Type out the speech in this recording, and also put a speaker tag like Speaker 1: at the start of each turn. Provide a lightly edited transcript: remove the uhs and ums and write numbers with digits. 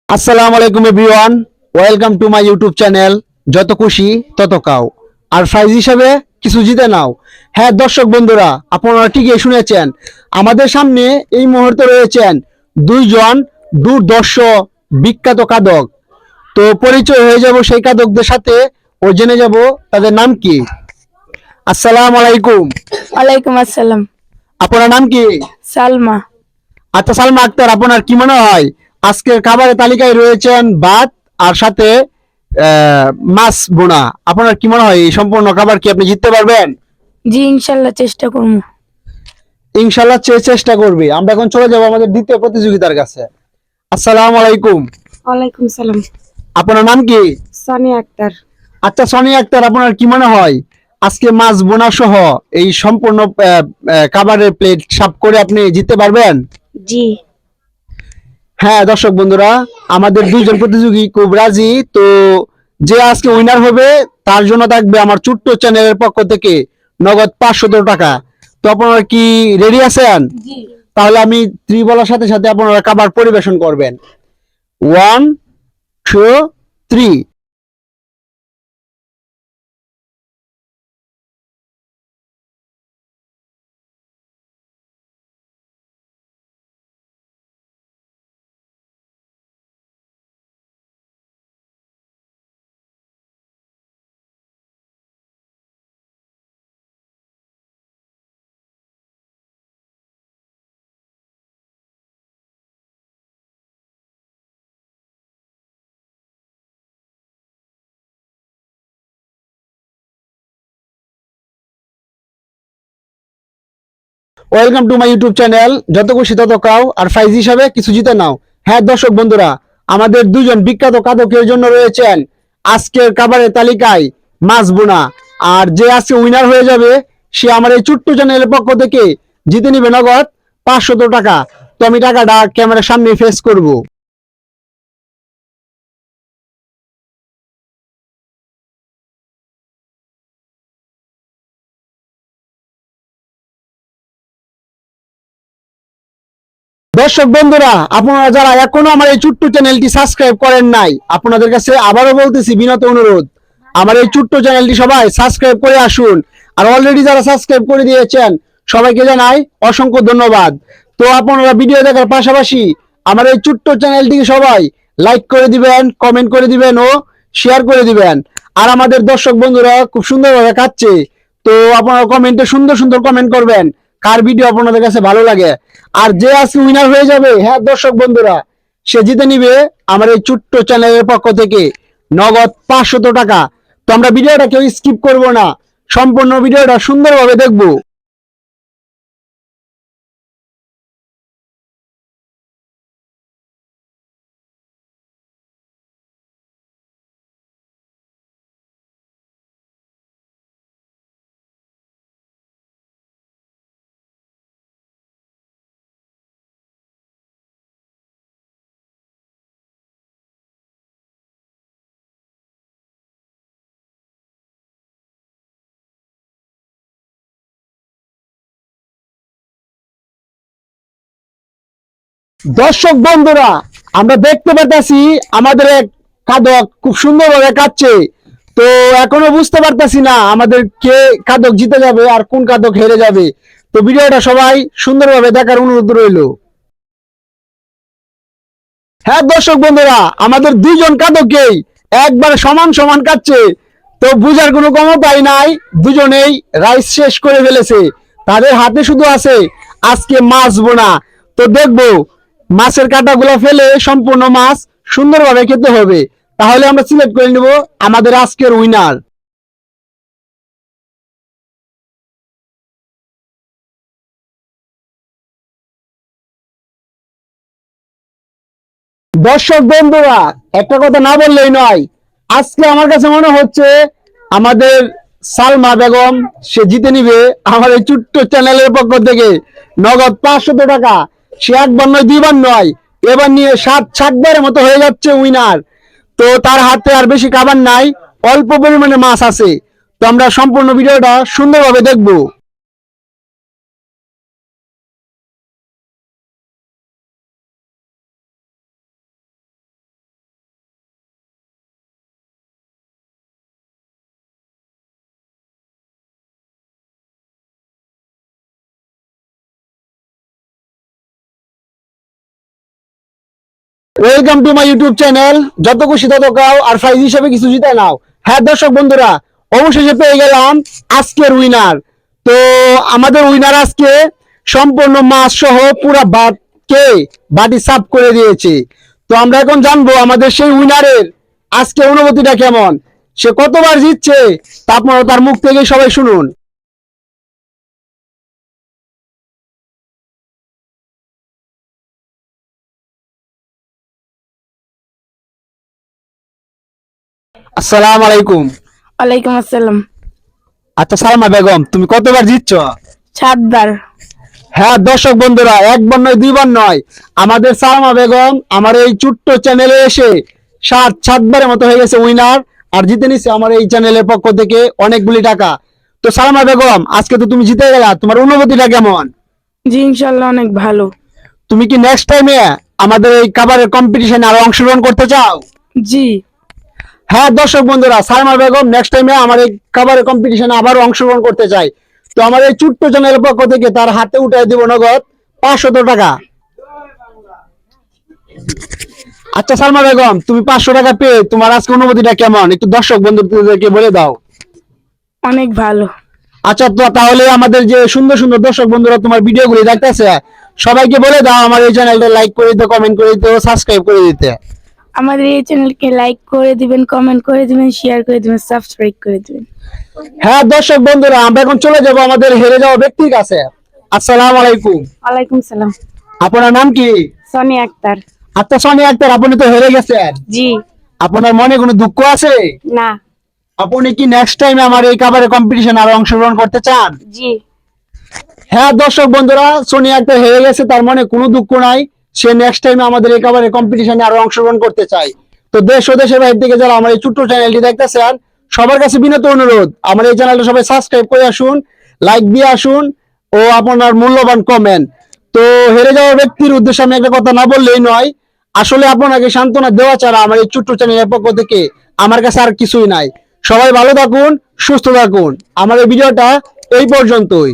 Speaker 1: আসসালামু আলাইকুম everyone, welcome to my YouTube channel যত খুশি তত কাও। আর প্রাইজ হিসাবে কিছু জিতে নাও। হ্যাঁ দর্শক বন্ধুরা, আপনারা ঠিকই শুনেছেন, আমাদের সামনে এই মুহূর্তে রয়েছেন দুইজন দুর্দর্শ বিখ্যাত কাদক। তো পরিচয় হয়ে যাব সেই কাদকদের সাথে ও জেনে যাব তাদের নাম কি। আসসালামু আলাইকুম।
Speaker 2: ওয়ালাইকুম আসসালাম।
Speaker 1: আপনার নাম কি?
Speaker 2: সালমা।
Speaker 1: আচ্ছা সালমা আক্তার, আপনার কি মনে হয় আজকের খাবারের তালিকায় রয়েছেন ভাত আর সাথে আহ, মাছ বোনা, আপনার কি মনে হয় এই সম্পূর্ণ খাবার কি আপনি জিততে পারবেন?
Speaker 2: জি ইনশাল্লাহ চেষ্টা করবো।
Speaker 1: ইনশাল্লাহ চেষ্টা করবে। আমরা এখন চলে যাব আমাদের দ্বিতীয় প্রতিযোগিতার কাছে। আসসালামু আলাইকুম।
Speaker 2: ওয়ালাইকুম সালাম।
Speaker 1: আপনার নাম কি?
Speaker 2: সানিয়া আক্তার।
Speaker 1: আচ্ছা সোনিয়া আক্তার, আপনার কি মনে হয় আজকে মাছ বোনা সহ এই সম্পূর্ণ খাবারের প্লেট সাফ করে আপনি জিততে পারবেন?
Speaker 2: জি।
Speaker 1: হ্যাঁ দর্শক বন্ধুরা, আমাদের দুইজন প্রতিযোগী খুব রাজি। তো যে আজকে উইনার হবে তার জন্য থাকবে আমার ছোট্ট চ্যানেলের পক্ষ থেকে নগদ 500 টাকা। তো আপনারা কি রেডি আছেন?
Speaker 2: জি।
Speaker 1: তাহলে আমি থ্রি বলার সাথে সাথে আপনারা খাবার পরিবেশন করবেন। 1, 2, 3। Welcome to my YouTube channel যত খুশি তত কাও। আর প্রাইজ হিসাবে কিছু জিতে নাও। হ্যাঁ দর্শক বন্ধুরা, আমাদের দুজন বিখ্যাত কাদকের জন্য রয়েছেন আজকের খাবারের তালিকায় মাছ বোনা। আর যে আজকে উইনার হয়ে যাবে সে আমার এই ছোট্ট চ্যানেলের পক্ষ থেকে জিতে নিবে নগদ 500 টাকা। তো আমি টাকাটা ক্যামেরার সামনে ফেস করব। দর্শক বন্ধুরা, আপনারা যারা এখনো আমার এই ছোট্ট চ্যানেলটি সাবস্ক্রাইব করেন নাই, আপনাদের কাছে আবারও বলতেছি বিনত অনুরোধ, আমার এই ছোট্ট চ্যানেলটি সবাই সাবস্ক্রাইব করে আসুন। আর অলরেডি যারা সাবস্ক্রাইব করে দিয়েছেন সবাইকে জানাই অসংখ্য ধন্যবাদ। তো আপনারা ভিডিও দেখার পাশাপাশি আমার এই ছোট্ট চ্যানেলটিকে সবাই লাইক করে দিবেন, কমেন্ট করে দিবেন ও শেয়ার করে দিবেন। আর আমাদের দর্শক বন্ধুরা খুব সুন্দরভাবে খাচ্ছে। তো আপনারা কমেন্টে সুন্দর সুন্দর কমেন্ট করবেন কার ভিডিও আপনাদের কাছে ভালো লাগে। আর যে আজকে উইনার হয়ে যাবে, হ্যাঁ দর্শক বন্ধুরা, সে জিতে নিবে আমার এই ছোট্ট চ্যানেলের পক্ষ থেকে নগদ 500 টাকা। তো আমরা ভিডিওটা কেউ স্কিপ করব না, সম্পূর্ণ ভিডিওটা সুন্দরভাবে দেখবো। দর্শক বন্ধুরা, আমরা দেখতে পাচ্ছি আমাদের এক খাদক খুব সুন্দরভাবে কাটছে। তো এখনো বুঝতে পারতেছি না আমাদের কে খাদক জিতে যাবে আর কোন খাদক হেরে যাবে। তো ভিডিওটা সবাই সুন্দরভাবে দেখার অনুরোধ রইল। হ্যাঁ দর্শক বন্ধুরা, আমাদের দুইজন খাদকই একবার সমান সমান কাটছে। তো বুঝার কোনো ক্ষমতাই নাই, দুজনেই রাইস শেষ করে ফেলেছে। তাদের হাতে শুধু আছে আজকে মাছ বোনা। তো দেখবো মাছের কাঁটাগুলো ফেলে সম্পূর্ণ মাছ সুন্দরভাবে খেতে হবে। তাহলে আমরা সিলেক্ট করে নেব আমাদের আজকের উইনার। দর্শক বন্ধুরা, একটা কথা না বললেই নয়, আজকে আমার কাছে মনে হচ্ছে আমাদের সালমা বেগম সে জিতে নিবে আমার এই ছোট্ট চ্যানেলের পক্ষ থেকে নগদ 500 টাকা। সে একবার নয় দুইবার নয়, এবার নিয়ে 7-8বারের মতো হয়ে যাচ্ছে উইনার। তো তার হাতে আর বেশি খাবার নাই, অল্প পরিমাণে মাছ আছে। তো আমরা সম্পূর্ণ ভিডিওটা সুন্দরভাবে দেখবো। Welcome to my YouTube channel. যত খুশি তত কাও, আর প্রাইজ হিসেবে কিছু জিতে নাও। হ্যাঁ দর্শক বন্ধুরা, অবশেষে পেয়ে গেলাম আজকের উইনার। তো আমাদের উইনার আজকে সম্পূর্ণ মাছ সহ পুরা বাটি সাফ করে দিয়েছে। তো আমরা এখন জানবো আমাদের সেই উইনারের আজকে অনুভূতিটা কেমন, সে কতবার জিতছে তা আপনারা তার মুখ থেকে সবাই শুনুন। আসসালামু আলাইকুম।
Speaker 2: ওয়ালাইকুম আসসালাম।
Speaker 1: আচ্ছা সালমা বেগম, তুমি কতবার জিতছো?
Speaker 2: 7 বার।
Speaker 1: হ্যাঁ দর্শক বন্ধুরা, একবার নয় দুইবার নয়, আমাদের সালমা বেগম আমার এই ছোট্ট চ্যানেলে এসে 7বারের মতো হয়ে গেছে উইনার, আর জিতে নিচ্ছে আমার এই চ্যানেলের পক্ষ থেকে অনেকগুলি টাকা। তো সালমা বেগম, আজকে তো তুমি জিতে গেলা, তোমার অনুভূতিটা কেমন?
Speaker 2: জি ইনশাল্লাহ অনেক ভালো।
Speaker 1: তুমি কি নেক্সট টাইমে আমাদের এই কাবারের কম্পিটিশনে আরো অংশগ্রহণ করতে চাও?
Speaker 2: জি।
Speaker 1: হ্যাঁ দর্শক বন্ধুরা, সালমা বেগম নেক্সট টাইমে আমার এই কাবারের কম্পিটিশনে আবারও অংশগ্রহণ করতে চাই। তো আমার এই ছোট্ট চ্যানেলের পক্ষ থেকে তার হাতে উঠাই দিব নগদ 500 টাকা। আচ্ছা সালমা বেগম, তুমি 500 টাকা পেয়ে তোমার আজকে অনুভূতিটা কেমন, একটু দর্শক বন্ধুদেরকে বলে দাও।
Speaker 2: অনেক ভালো।
Speaker 1: আচ্ছা, তো তাহলে আমাদের যে সুন্দর সুন্দর দর্শক বন্ধুরা তোমার ভিডিওগুলি দেখতেছে, সবাইকে বলে দাও আমার এই চ্যানেলটা লাইক করে দিতে, কমেন্ট করে দিতে, সাবস্ক্রাইব করে দিতে।
Speaker 2: আমাদের এই চ্যানেলকে লাইক করে দিবেন, কমেন্ট করে দিবেন, শেয়ার করে দিবেন, সাবস্ক্রাইব করে দিবেন।
Speaker 1: হ্যাঁ দর্শক বন্ধুরা, আমরা এখন চলে যাব আমাদের হেরে যাওয়া ব্যক্তির কাছে। আসসালামু আলাইকুম।
Speaker 2: ওয়ালাইকুম সালাম।
Speaker 1: আপনার নাম কি?
Speaker 2: সোনিয়া আক্তার।
Speaker 1: আচ্ছা সোনিয়া আক্তার, আপনি তো হেরে গেছেন,
Speaker 2: জি।
Speaker 1: আপনার মনে কোনো দুঃখ আছে?
Speaker 2: না।
Speaker 1: আপনি কি নেক্সট টাইমে আমার এই কাবারে কম্পিটিশন আরো অংশগ্রহণ করতে চান?
Speaker 2: জি।
Speaker 1: হ্যাঁ দর্শক বন্ধুরা, সোনিয়া আক্তার হেরে গেছে, তার মনে কোনো দুঃখ নাই, সে নেক্সট টাইমে আমাদের এই কাবারে কম্পিটিশনে আরো অংশগ্রহণ করতে চায়। তো দেশ ও দেশের বাইরে থেকে যারা আমার এই ছোট্ট চ্যানেলটি দেখতেছেন, সবার কাছে বিনীত অনুরোধ, আমার এই চ্যানেলটা সবাই সাবস্ক্রাইব করে আসুন, লাইক দিয়ে আসুন ও আপনার মূল্যবান কমেন্ট। তো হেরে যাওয়া ব্যক্তির উদ্দেশ্যে আমি একটা কথা না বললেই নয়, আসলে আপনাকে সান্ত্বনা দেওয়া ছাড়া আমার এই ছোট্ট চ্যানেলের পক্ষ থেকে আমার কাছে আর কিছুই নাই। সবাই ভালো থাকুন, সুস্থ থাকুন। আমার এই ভিডিওটা এই পর্যন্তই।